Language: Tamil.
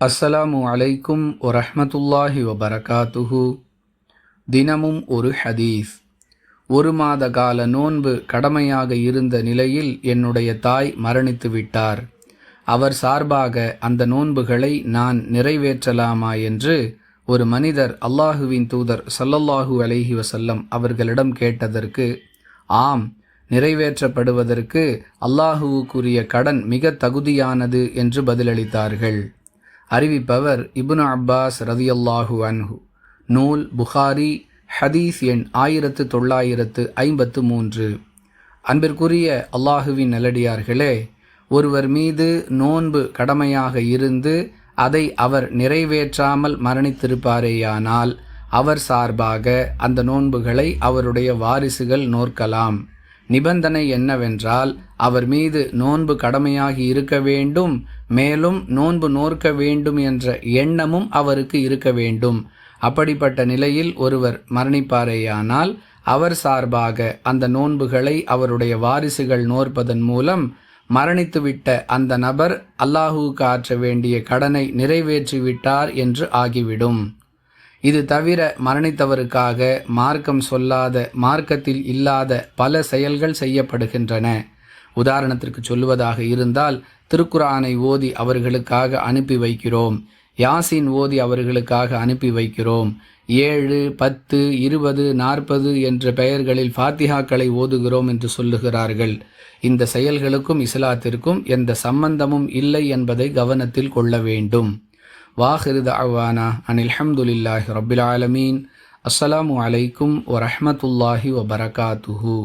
அஸ்ஸலாமு அலைக்கும் வரஹ்மத்துல்லாஹி வபரகாத்துஹு. தினமும் ஒரு ஹதீஸ். ஒரு மாத கால நோன்பு கடமையாக இருந்த நிலையில் என்னுடைய தாய் மரணித்து விட்டார். அவர் சார்பாக அந்த நோன்புகளை நான் நிறைவேற்றலாமா என்று ஒரு மனிதர் அல்லாஹுவின் தூதர் ஸல்லல்லாஹு அலைஹி வஸல்லம் அவர்களிடம் கேட்டதற்கு, ஆம், நிறைவேற்றப்படுவதற்கு அல்லாஹுவுக்குரிய கடன் மிக தகுதியானது என்று பதிலளித்தார்கள். அறிவிப்பவர் இப்னு அப்பாஸ் ரதியல்லாஹு அன்ஹு. நூல் புகாரி, ஹதீஸ் எண் 1953. அன்பிற்குரிய அல்லாஹுவின் நல்லடியார்களே, ஒருவர் மீது நோன்பு கடமையாக இருந்து அதை அவர் நிறைவேற்றாமல் மரணித்திருப்பாரேயானால் அவர் சார்பாக அந்த நோன்புகளை அவருடைய வாரிசுகள் நோற்கலாம். நிபந்தனை என்னவென்றால், அவர் மீது நோன்பு கடமையாகி இருக்க வேண்டும், மேலும் நோன்பு நோற்க வேண்டும் என்ற எண்ணமும் அவருக்கு இருக்க வேண்டும். அப்படிப்பட்ட நிலையில் ஒருவர் மரணிப்பாரேயானால் அவர் சார்பாக அந்த நோன்புகளை அவருடைய வாரிசுகள் நோற்பதன் மூலம் மரணித்துவிட்ட அந்த நபர் அல்லாஹுவுக்கு ஆற்ற வேண்டிய கடனை நிறைவேற்றிவிட்டார் என்று ஆகிவிடும். இது தவிர மரணித்தவருக்காக மார்க்கம் சொல்லாத, மார்க்கத்தில் இல்லாத பல செயல்கள் செய்யப்படுகின்றன. உதாரணத்திற்கு சொல்லுவதாக இருந்தால், திருக்குர்ஆனை ஓதி அவர்களுக்காக அனுப்பி வைக்கிறோம், யாசின் ஓதி அவர்களுக்காக அனுப்பி வைக்கிறோம், 7, 10, 20, 40 என்ற பெயர்களில் ஃபாத்திஹாக்களை ஓதுகிறோம் என்று சொல்லுகிறார்கள். இந்த செயல்களுக்கும் இஸ்லாத்திற்கும் எந்த சம்பந்தமும் இல்லை என்பதை கவனத்தில் கொள்ள வேண்டும். வாஹிரு தஅவானா அனில் ஹம்துலில்லாஹி ரப்பில் ஆலமீன். அஸ்ஸலாமு அலைக்கும் வரஹ்மத்துல்லாஹி வபரகாத்துஹு.